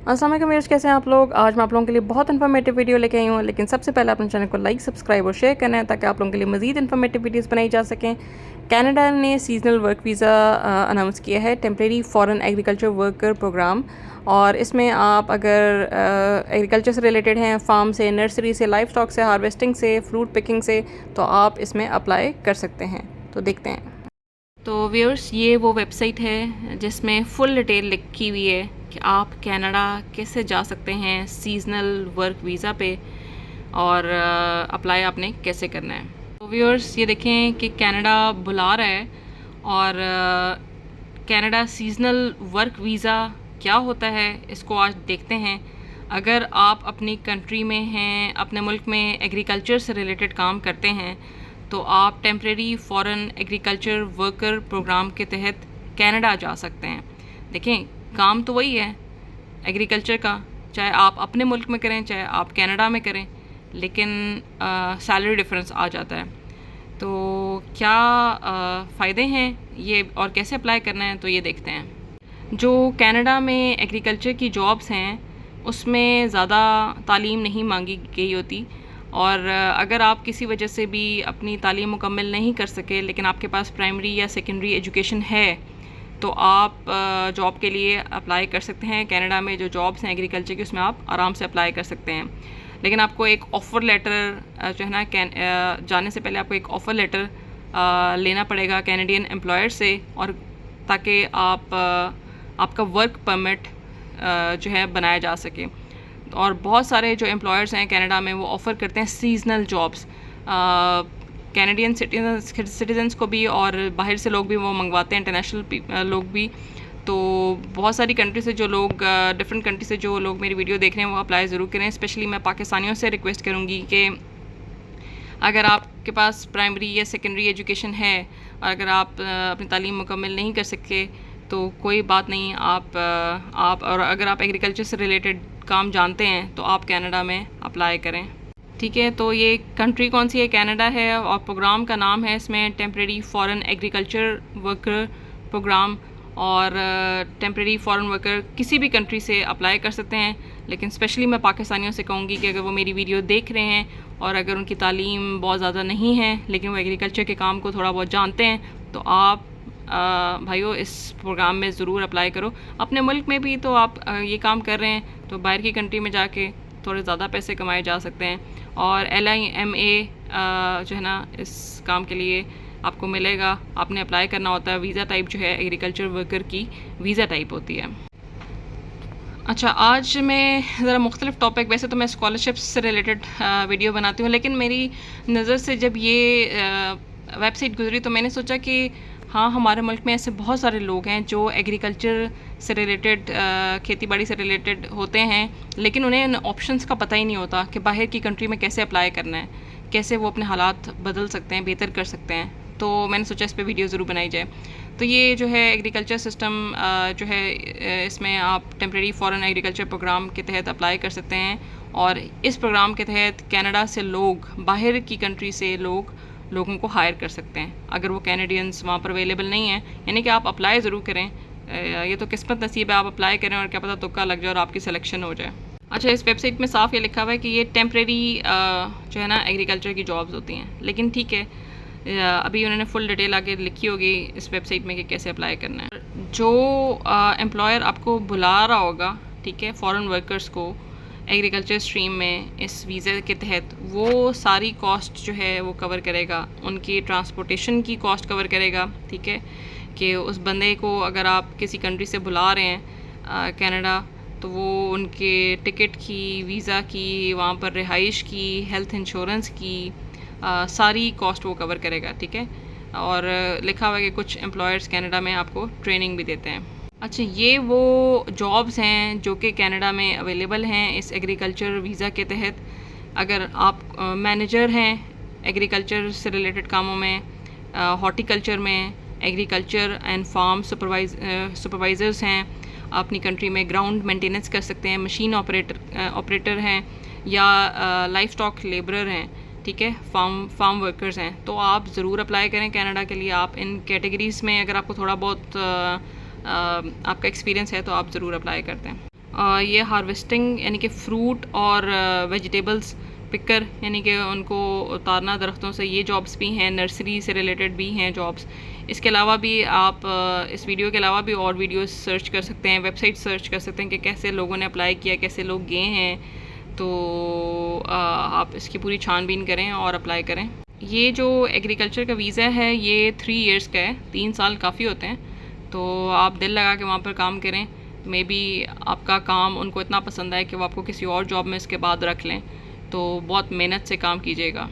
अस्सलाम वालेकुम व्यूअर्स, कैसे हैं आप लोग। आज मैं आप लोगों के लिए बहुत इन्फॉर्मेटिव वीडियो लेके आई हूँ, लेकिन सबसे पहले अपने चैनल को लाइक, सब्सक्राइब और शेयर करना है ताकि आप लोगों के लिए मज़ीद इन्फॉर्मेटिव वीडियोस बनाई जा सकें। कनाडा ने सीजनल वर्क वीज़ा अनाउंस किया है, temporary foreign agriculture worker programme. और इसमें आप अगर एग्रीकल्चर से रिलेटेड हैं, फार्म से, नर्सरी से, लाइफ स्टॉक से, हार्वेस्टिंग से, फ्रूट पिकिंग से, तो आप इसमें अप्लाई कर सकते हैं। तो देखते हैं। तो व्यूअर्स, ये वो वेबसाइट है जिसमें फुल डिटेल लिखी हुई है कि आप कनाडा कैसे जा सकते हैं सीजनल वर्क वीज़ा पे और अप्लाई आपने कैसे करना है। तो व्यूअर्स, ये देखें कि कनाडा बुला रहा है और कनाडा सीजनल वर्क वीज़ा क्या होता है इसको आज देखते हैं। अगर आप अपनी कंट्री में हैं, अपने मुल्क में एग्रीकल्चर से रिलेटेड काम करते हैं, तो आप temporary foreign agriculture worker programme के तहत कनाडा जा सकते हैं। देखें, काम तो वही है एग्रीकल्चर का, चाहे आप अपने मुल्क में करें चाहे आप कनाडा में करें, लेकिन सैलरी डिफरेंस आ जाता है। तो क्या फ़ायदे हैं ये और कैसे अप्लाई करना है, तो ये देखते हैं। जो कनाडा में एग्रीकल्चर की जॉब्स हैं उसमें ज़्यादा तालीम नहीं मांगी गई होती, और अगर आप किसी वजह से भी अपनी तालीम मुकम्मल नहीं कर सके लेकिन आपके पास प्राइमरी या सेकेंडरी एजुकेशन है, तो आप जॉब के लिए अप्लाई कर सकते हैं। कनाडा में जो जॉब्स हैं एग्रीकल्चर की, उसमें आप आराम से अप्लाई कर सकते हैं। लेकिन आपको एक ऑफ़र लेटर जो है ना, जाने से पहले आपको एक ऑफ़र लेटर लेना पड़ेगा कैनेडियन एम्प्लॉयर से, और ताकि आपका वर्क परमिट जो है बनाया जा सके। और बहुत सारे जो एम्प्लॉयर्स हैं कनाडा में वो ऑफ़र करते हैं सीजनल जॉब्स, कैनेडियन सिटीजन्स को भी, और बाहर से लोग भी वो मंगवाते हैं, इंटरनेशनल लोग भी। तो बहुत सारी कंट्री से जो लोग, डिफरेंट कंट्री से जो लोग मेरी वीडियो देख रहे हैं वो अप्लाई ज़रूर करें। स्पेशली मैं पाकिस्तानियों से रिक्वेस्ट करूँगी कि अगर आपके पास प्राइमरी या सेकेंडरी एजुकेशन है और अगर आप अपनी तालीम मुकम्मल नहीं कर सके तो कोई बात नहीं, आप और अगर आप एग्रीकल्चर से रिलेटेड काम जानते हैं तो आप कनाडा में अप्लाई करें। ठीक है, तो ये कंट्री कौन सी है? कनाडा है, और प्रोग्राम का नाम है इसमें temporary foreign agriculture worker programme. और टेम्प्रेरी फॉरेन वर्कर किसी भी कंट्री से अप्लाई कर सकते हैं, लेकिन स्पेशली मैं पाकिस्तानियों से कहूँगी कि अगर वो मेरी वीडियो देख रहे हैं और अगर उनकी तालीम बहुत ज़्यादा नहीं है लेकिन वो एग्रीकल्चर के काम को थोड़ा बहुत जानते हैं, तो आप भाइयों इस प्रोग्राम में ज़रूर अप्लाई करो। अपने मुल्क में भी तो आप ये काम कर रहे हैं, तो बाहर की कंट्री में जाके थोड़े ज़्यादा पैसे कमाए जा सकते हैं। और LIMA जो है ना, इस काम के लिए आपको मिलेगा। आपने अप्लाई करना होता है, वीज़ा टाइप जो है एग्रीकल्चर वर्कर की वीज़ा टाइप होती है। अच्छा, आज मैं ज़रा मुख्तलिफ टॉपिक, वैसे तो मैं स्कॉलरशिप्स से रिलेटेड वीडियो बनाती हूँ, लेकिन मेरी नज़र से जब ये वेबसाइट गुजरी तो मैंने सोचा कि हाँ, हमारे मुल्क में ऐसे बहुत सारे लोग हैं जो एग्रीकल्चर से रिलेटेड, खेती बाड़ी से रिलेटेड होते हैं, लेकिन उन्हें इन ऑप्शंस का पता ही नहीं होता कि बाहर की कंट्री में कैसे अप्लाई करना है, कैसे वो अपने हालात बदल सकते हैं, बेहतर कर सकते हैं। तो मैंने सोचा इस पर वीडियो ज़रूर बनाई जाए। तो ये जो है एग्रीकल्चर सिस्टम जो है, इसमें आप टेम्प्रेरी फॉरेन एग्रीकल्चर प्रोग्राम के तहत अप्लाई कर सकते हैं। और इस प्रोग्राम के तहत कनाडा से लोग, बाहर की कंट्री से लोगों को हायर कर सकते हैं अगर वो कैनेडियंस वहाँ पर अवेलेबल नहीं है। यानी कि आप अप्लाई ज़रूर करें, ये तो किस्मत नसीब है, आप अप्लाई करें और क्या पता तुक्का लग जाए और आपकी सिलेक्शन हो जाए। अच्छा, इस वेबसाइट में साफ ये लिखा हुआ है कि ये टेम्प्रेरी जो है ना एग्रीकल्चर की जॉब्स होती हैं, लेकिन ठीक है, अभी उन्होंने फुल डिटेल आगे लिखी होगी इस वेबसाइट में कि कैसे अप्लाई करना है। जो एम्प्लॉयर आपको बुला रहा होगा, ठीक है, फॉरेन वर्कर्स को एग्रीकल्चर स्ट्रीम में इस वीज़े के तहत, वो सारी कॉस्ट जो है वो कवर करेगा, उनकी ट्रांसपोर्टेशन की कॉस्ट कवर करेगा। ठीक है, कि उस बंदे को अगर आप किसी कंट्री से बुला रहे हैं कनाडा, तो वो उनके टिकट की, वीज़ा की, वहाँ पर रिहाइश की, हेल्थ इंश्योरेंस की सारी कॉस्ट वो कवर करेगा। ठीक है, और लिखा हुआ है कि कुछ एम्प्लॉयर्स कनाडा में आपको ट्रेनिंग भी देते हैं। अच्छा, ये वो जॉब्स हैं जो कि कनाडा में अवेलेबल हैं इस एग्रीकल्चर वीज़ा के तहत। अगर आप मैनेजर हैं एग्रीकल्चर से रिलेटेड कामों में, हॉर्टिकल्चर में, एग्रीकल्चर एंड फार्म सुपरवाइज़र्स हैं, अपनी कंट्री में ग्राउंड मेंटेनेंस कर सकते हैं, मशीन ऑपरेटर हैं, या लाइफ स्टॉक लेबरर हैं, ठीक है, फार्म वर्कर्स हैं, तो आप ज़रूर अप्लाई करें कनाडा के लिए। आप इन कैटेगरीज़ में अगर आपको थोड़ा बहुत आपका एक्सपीरियंस है तो आप ज़रूर अप्लाई करते हैं। ये हार्वेस्टिंग यानी कि फ्रूट और वेजिटेबल्स पिकर यानी कि उनको उतारना दरख्तों से, ये जॉब्स भी हैं। नर्सरी से रिलेटेड भी हैं जॉब्स। इसके अलावा भी आप इस वीडियो के अलावा भी और वीडियोस सर्च कर सकते हैं, वेबसाइट सर्च कर सकते हैं कि कैसे लोगों ने अप्लाई किया, कैसे लोग गए हैं। तो आप इसकी पूरी छानबीन करें और अप्लाई करें। ये जो एग्रीकल्चर का वीज़ा है ये 3 इयर्स का है, 3 साल काफ़ी होते हैं। तो आप दिल लगा के वहाँ पर काम करें। मे बी आपका काम उनको इतना पसंद आए कि वो आपको किसी और जॉब में इसके बाद रख लें, तो बहुत मेहनत से काम कीजिएगा।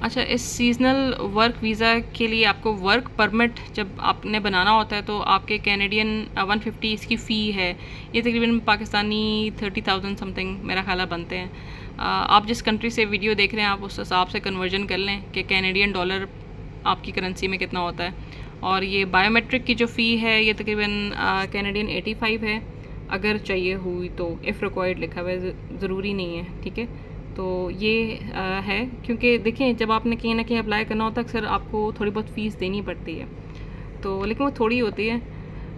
अच्छा, इस सीज़नल वर्क वीज़ा के लिए आपको वर्क परमिट जब आपने बनाना होता है तो आपके कैनेडियन 150 इसकी फ़ी है। ये तकरीबन पाकिस्तानी 30,000 समथिंग मेरा ख्याल बनते हैं। आप जिस कंट्री से वीडियो देख रहे हैं आप उस हिसाब से कन्वर्जन कर लें कि कैनेडियन डॉलर आपकी करेंसी में कितना होता है। और ये बायोमेट्रिक की जो फ़ी है ये तकरीबन कैनेडियन 85 है, अगर चाहिए हुई तो। इफ़ रिक्वायर्ड लिखा हुआ है, ज़रूरी नहीं है, ठीक है। तो ये है, क्योंकि देखें जब आपने कहीं ना कहीं अप्लाई करना होता है अक्सर आपको थोड़ी बहुत फ़ीस देनी पड़ती है, तो लेकिन वो थोड़ी होती है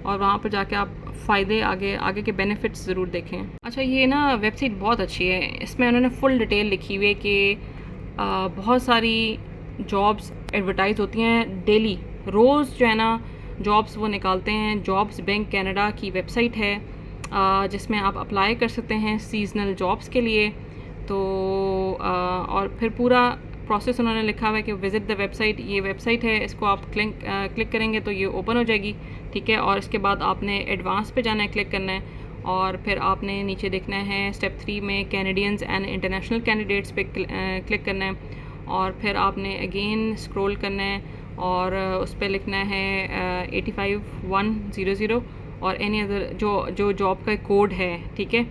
और वहाँ पर जाके आप फ़ायदे आगे के बेनिफिट्स ज़रूर देखें। अच्छा, ये ना वेबसाइट बहुत अच्छी है। इसमें उन्होंने फुल डिटेल लिखी हुई है कि बहुत सारी जॉब्स एडवर्टाइज़ होती हैं डेली, रोज़ जो है ना जॉब्स वो निकालते हैं। जॉब्स बैंक कनाडा की वेबसाइट है जिसमें आप अप्लाई कर सकते हैं सीज़नल जॉब्स के लिए। तो और फिर पूरा प्रोसेस उन्होंने लिखा हुआ है कि विज़िट द वेबसाइट। ये वेबसाइट है, इसको आप क्लिक करेंगे तो ये ओपन हो जाएगी, ठीक है। और इसके बाद आपने एडवांस पे जाना है, क्लिक करना है और फिर आपने नीचे देखना है स्टेप 3 में कैनेडियंस एंड इंटरनेशनल कैंडिडेट्स पे क्लिक करना है और फिर आपने अगेन स्क्रॉल करना है और उस पर लिखना है 85100 और एनी अदर जो जॉब का कोड है, ठीक है।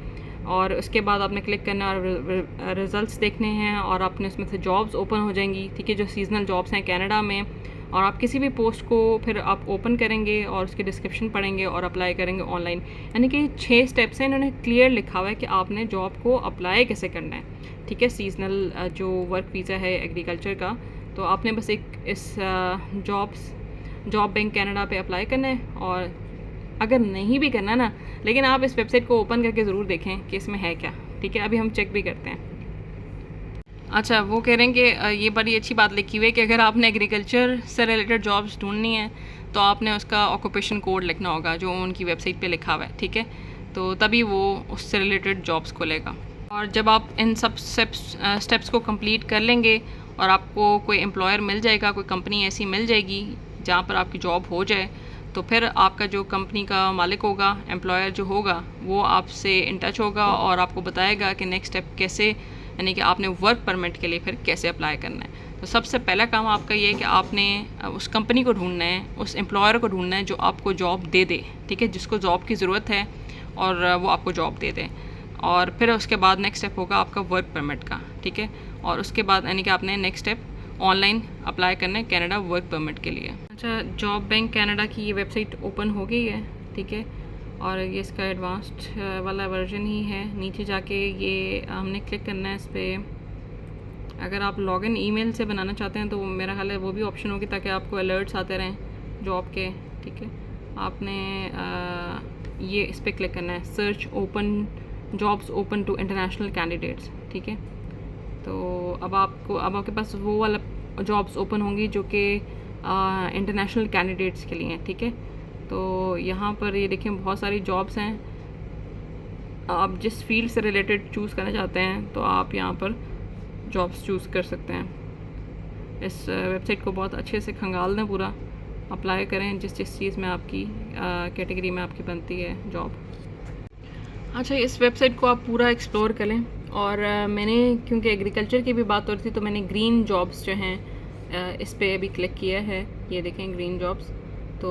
और उसके बाद आपने क्लिक करना और रिज़ल्ट्स देखने हैं और आपने उसमें से जॉब्स ओपन हो जाएंगी, ठीक है, जो सीजनल जॉब्स हैं कनाडा में। और आप किसी भी पोस्ट को फिर आप ओपन करेंगे और उसकी डिस्क्रिप्शन पढ़ेंगे और अप्लाई करेंगे ऑनलाइन। यानी कि 6 स्टेप्स हैं, इन्होंने क्लियर लिखा हुआ है कि आपने जॉब को अप्लाई कैसे करना है, ठीक है। सीजनल जो वर्क वीज़ा है एग्रीकल्चर का, तो आपने बस एक इस जॉब बैंक कनाडा पे अप्लाई करना है। और अगर नहीं भी करना ना, लेकिन आप इस वेबसाइट को ओपन करके ज़रूर देखें कि इसमें है क्या, ठीक है। अभी हम चेक भी करते हैं। अच्छा, वो कह रहे हैं कि ये बड़ी अच्छी बात लिखी हुई है कि अगर आपने एग्रीकल्चर से रिलेटेड जॉब्स ढूंढनी है तो आपने उसका ऑक्यूपेशन कोड लिखना होगा जो उनकी वेबसाइट पे लिखा हुआ है, ठीक है। तो तभी वो उससे रिलेटेड जॉब्स खोलेगा। और जब आप इन सब स्टेप्स को कंप्लीट कर लेंगे और आपको कोई एम्प्लॉयर मिल जाएगा, कोई कंपनी ऐसी मिल जाएगी जहाँ पर आपकी जॉब हो जाए, तो फिर आपका जो कंपनी का मालिक होगा, एम्प्लॉयर जो होगा, वो आपसे इन टच होगा और आपको बताएगा कि नेक्स्ट स्टेप कैसे, यानी कि आपने वर्क परमिट के लिए फिर कैसे अप्लाई करना है। तो सबसे पहला काम आपका ये है कि आपने उस कंपनी को ढूंढना है, उस एम्प्लॉयर को ढूंढना है जो आपको जॉब दे दे, ठीक है, जिसको जॉब की ज़रूरत है और वो आपको जॉब दे दे। और फिर उसके बाद नेक्स्ट स्टेप होगा आपका वर्क परमिट का, ठीक है। और उसके बाद यानी कि आपने नेक्स्ट स्टेप ऑनलाइन अप्लाई करना है कनाडा वर्क परमिट के लिए। अच्छा, जॉब बैंक कनाडा की ये वेबसाइट ओपन हो गई है, ठीक है। और ये इसका एडवांस्ड वाला वर्जन ही है। नीचे जाके ये हमने क्लिक करना है इस पर। अगर आप लॉगिन ईमेल से बनाना चाहते हैं तो मेरा ख्याल है वो भी ऑप्शन होगी ताकि आपको अलर्ट्स आते रहें जॉब के, ठीक है। आपने ये इस पर क्लिक करना है, search open jobs open to international candidates, ठीक है। तो अब आपके पास वो वाला जॉब्स ओपन होंगी जो कि इंटरनेशनल कैंडिडेट्स के लिए हैं, ठीक है। तो यहाँ पर ये देखें बहुत सारी जॉब्स हैं। आप जिस फील्ड से रिलेटेड चूज़ करना चाहते हैं तो आप यहाँ पर जॉब्स चूज़ कर सकते हैं। इस वेबसाइट को बहुत अच्छे से खंगाल दें, पूरा अप्लाई करें जिस चीज़ में आपकी कैटेगरी में आपकी बनती है जॉब। अच्छा, इस वेबसाइट को आप पूरा एक्सप्लोर कर लें। और मैंने क्योंकि एग्रीकल्चर की भी बात हो रही थी तो मैंने ग्रीन जॉब्स जो हैं इस पर अभी क्लिक किया है। ये देखें ग्रीन जॉब्स। तो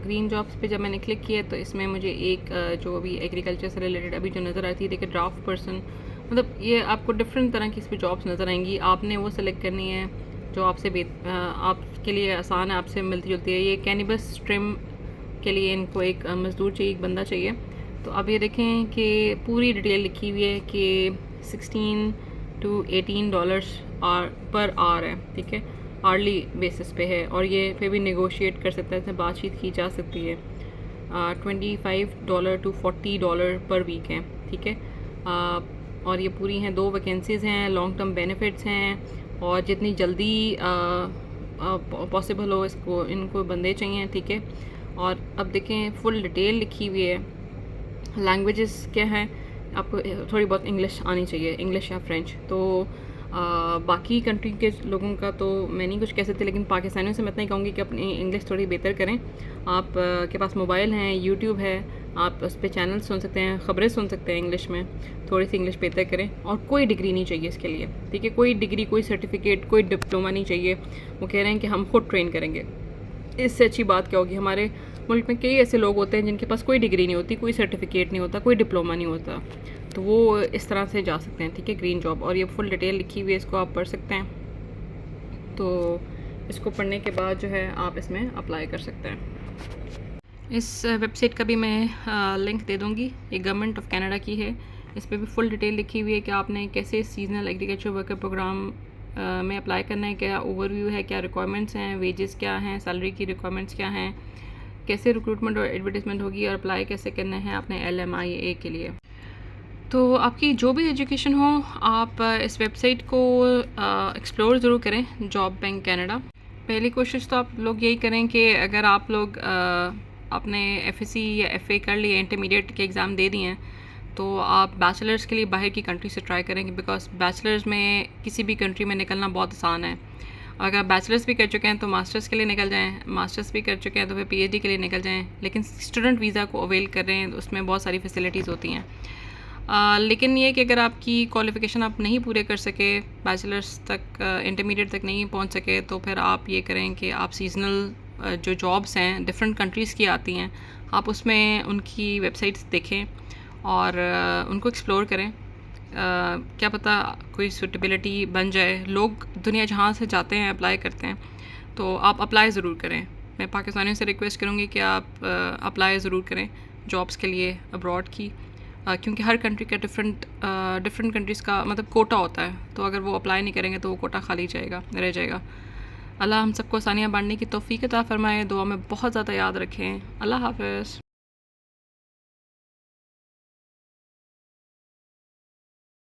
ग्रीन जॉब्स पे जब मैंने क्लिक किया तो इसमें मुझे एक जो अभी एग्रीकल्चर से रिलेटेड अभी जो नज़र आती है, देखिए ड्राफ्ट पर्सन, मतलब ये आपको डिफरेंट तरह की इस पर जॉब्स नज़र आएंगी। आपने वो सेलेक्ट करनी है जो आपके लिए आसान है, आपसे मिलती जुलती है। ये कैनिबस ट्रिम के लिए इनको एक मज़दूर चाहिए, एक बंदा चाहिए। तो अब ये देखें कि पूरी डिटेल लिखी हुई है कि 16 to 18 डॉलर्स पर आवर है, ठीक है, आर्ली बेसिस पे है। और ये फिर भी नेगोशिएट कर सकते हैं, बातचीत की जा सकती है। $25 to $40 पर वीक है, ठीक है। और ये पूरी हैं 2 वैकेंसीज़ हैं, लॉन्ग टर्म बेनिफिट्स हैं और जितनी जल्दी पॉसिबल हो इसको इनको बंदे चाहिए, ठीक है। और अब देखें फुल डिटेल लिखी हुई है। लैंग्वेजेस क्या हैं, आपको थोड़ी बहुत इंग्लिश आनी चाहिए, इंग्लिश या फ्रेंच। तो बाकी कंट्री के लोगों का तो मैं नहीं कुछ कह सकती, लेकिन पाकिस्तानियों से मैं इतना ही कहूँगी कि अपनी इंग्लिश थोड़ी बेहतर करें। आप के पास मोबाइल हैं, यूट्यूब है, आप उस पर चैनल सुन सकते हैं, ख़बरें सुन सकते हैं इंग्लिश में। थोड़ी सी इंग्लिश बेहतर करें और कोई डिग्री नहीं चाहिए इसके लिए, ठीक है। कोई डिग्री, कोई सर्टिफिकेट, कोई डिप्लोमा नहीं चाहिए। वो कह रहे हैं कि हम खुद ट्रेन करेंगे। इससे अच्छी बात क्या होगी? हमारे मुल्क में कई ऐसे लोग होते हैं जिनके पास कोई डिग्री नहीं होती, कोई सर्टिफिकेट नहीं होता, कोई डिप्लोमा नहीं होता, तो वो इस तरह से जा सकते हैं, ठीक है। ग्रीन जॉब, और ये फुल डिटेल लिखी हुई है, इसको आप पढ़ सकते हैं। तो इसको पढ़ने के बाद जो है आप इसमें अप्लाई कर सकते हैं। इस वेबसाइट का भी मैं लिंक दे दूँगी, ये गवर्नमेंट ऑफ कनाडा की है। इस पर भी फुल डिटेल लिखी हुई है कि आपने कैसे सीजनल एग्रीकल्चर वर्कर प्रोग्राम में अप्लाई करना है, क्या ओवरव्यू है, क्या रिक्वायरमेंट्स हैं, वेजेस क्या हैं, सैलरी की रिक्वायरमेंट्स क्या हैं, कैसे रिक्रूटमेंट और एडवर्टीजमेंट होगी और अप्लाई कैसे करना है अपने LMIA के लिए। तो आपकी जो भी एजुकेशन हो, आप इस वेबसाइट को एक्सप्लोर ज़रूर करें, जॉब बैंक कनाडा। पहली कोशिश तो आप लोग यही करें कि अगर आप लोग अपने FSC या FA कर लिए, इंटरमीडिएट के एग्ज़ाम दे दिए हैं, तो आप बैचलर्स के लिए बाहर की कंट्री से ट्राई करेंगे, बिकॉज बैचलर्स में किसी भी कंट्री में निकलना बहुत आसान है। अगर आप बैचलर्स भी कर चुके हैं तो मास्टर्स के लिए निकल जाएं, मास्टर्स भी कर चुके हैं तो फिर PhD के लिए निकल जाएं। लेकिन स्टूडेंट वीज़ा को अवेल कर रहे हैं तो उसमें बहुत सारी फैसिलिटीज़ होती हैं। लेकिन ये कि अगर आपकी क्वालिफ़िकेशन आप नहीं पूरे कर सके, बैचलर्स तक, इंटरमीडिएट तक नहीं पहुंच सके, तो फिर आप ये करें कि आप सीज़नल जो जॉब्स हैं डिफरेंट कंट्रीज़ की आती हैं, आप उसमें उनकी वेबसाइट्स देखें और उनको एक्सप्लोर करें। क्या पता कोई सूटेबिलिटी बन जाए। लोग दुनिया जहाँ से जाते हैं अप्लाई करते हैं, तो आप अप्लाई ज़रूर करें। मैं पाकिस्तानियों से रिक्वेस्ट करूँगी कि आप अप्लाई ज़रूर करें जॉब्स के लिए अब्रॉड की, क्योंकि हर कंट्री का डिफरेंट कंट्रीज़ का मतलब कोटा होता है, तो अगर वो अप्लाई नहीं करेंगे तो वो कोटा खाली रह जाएगा। अल्लाह हम सबको आसानियाँ बांटने की तौफीक अता फ़रमाए। दुआ में बहुत ज़्यादा याद रखें। अल्लाह हाफ़िज़।